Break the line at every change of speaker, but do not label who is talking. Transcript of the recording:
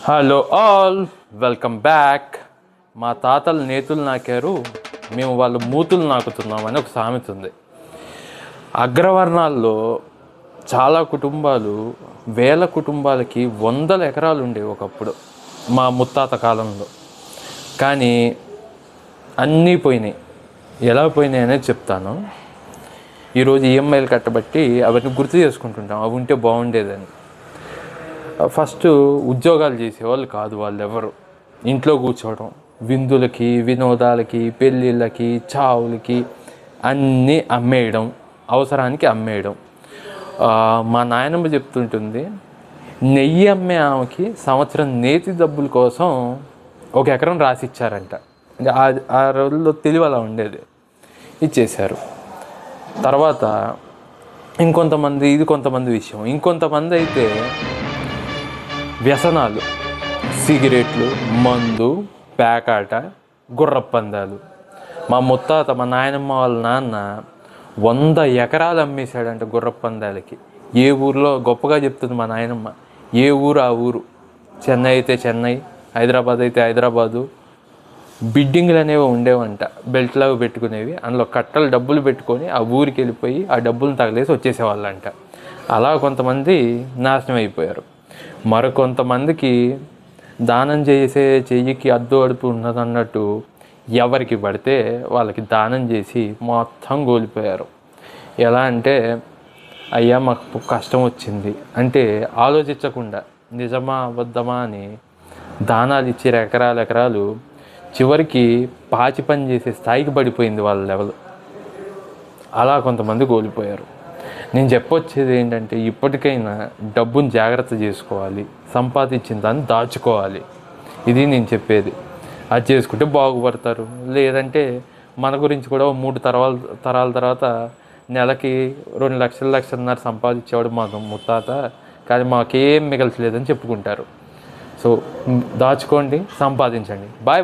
Hello all, welcome back. మా తాతలు నేతులు నాకారు, మేము వాళ్ళు మూతులు నాకుతున్నామని ఒక సామెత ఉంది. అగ్రవర్ణాల్లో చాలా కుటుంబాలు, వేల కుటుంబాలకి వందల ఎకరాలు ఉండేవి ఒకప్పుడు మా ముత్తాత కాలంలో. కానీ అన్నీ పోయినాయి. ఎలా పోయినాయి అనేది చెప్తాను. ఈరోజు ఈఎంఐలు కట్టబట్టి అవన్నీ గుర్తు చేసుకుంటుంటాం, అవి ఉంటే బాగుండేదని. ఫస్ట్ ఉద్యోగాలు చేసేవాళ్ళు కాదు వాళ్ళెవరు. ఇంట్లో కూర్చోవడం, విందులకి, వినోదాలకి, పెళ్ళిళ్ళకి, చావులకి అన్నీ అమ్మేయడం, అవసరానికి అమ్మేయడం. మా నాయనమ్మ చెప్తుంటుంది, నెయ్యి అమ్మే ఆమెకి సంవత్సరం నేతి డబ్బుల కోసం 1 ఎకరం రాసిచ్చారంట. ఆ రోజుల్లో తెలివి అలా ఉండేది, ఇచ్చేశారు. తర్వాత ఇంకొంతమంది, ఇది కొంతమంది విషయం. ఇంకొంతమంది అయితే వ్యసనాలు, సిగరెట్లు, మందు, పేకాట, గుర్రపందాలు. మా ముత్తాత, మా నాయనమ్మ వాళ్ళ నాన్న 100 ఎకరాలు అమ్మేశాడంట గుర్రపందాలకి. ఏ ఊరిలో గొప్పగా చెప్తుంది మా నాయనమ్మ, ఏ ఊరు ఆ ఊరు. చెన్నై అయితే చెన్నై, హైదరాబాద్ అయితే హైదరాబాదు. బిడ్డింగ్లు అనేవి ఉండేవంట, బెల్ట్లాగా పెట్టుకునేవి. అందులో కట్టలు డబ్బులు పెట్టుకొని ఆ ఊరికి వెళ్ళిపోయి ఆ డబ్బులను తగలేసి వచ్చేసేవాళ్ళంట. అలా కొంతమంది నాశనం అయిపోయారు. మరికొంతమందికి దానం చేసే చెయ్యికి అద్దు అడుపు ఉన్నదన్నట్టు ఎవరికి పడితే వాళ్ళకి దానం చేసి మొత్తం కోల్పోయారు. ఎలా అంటే, అయ్యా మాకు కష్టం వచ్చింది అంటే ఆలోచించకుండా నిజమా అబద్ధమా అని దానాలు ఇచ్చే ఎకరాలు చివరికి పాచి పని చేసే స్థాయికి పడిపోయింది వాళ్ళ లెవెల్. అలా కొంతమంది కోల్పోయారు. నేను చెప్పొచ్చేది ఏంటంటే, ఇప్పటికైనా డబ్బుని జాగ్రత్త చేసుకోవాలి, సంపాదించిన దాన్ని దాచుకోవాలి. ఇది నేను చెప్పేది. అది చేసుకుంటే బాగుపడతారు. లేదంటే మన గురించి కూడా 3 తరాల తర్వాత నెలకి 2 లక్షలు, 1.5 సంపాదించేవాడు మా ముత్తాత, కానీ మాకేం మిగల్చలేదని చెప్పుకుంటారు. సో దాచుకోండి, సంపాదించండి. Bye bye.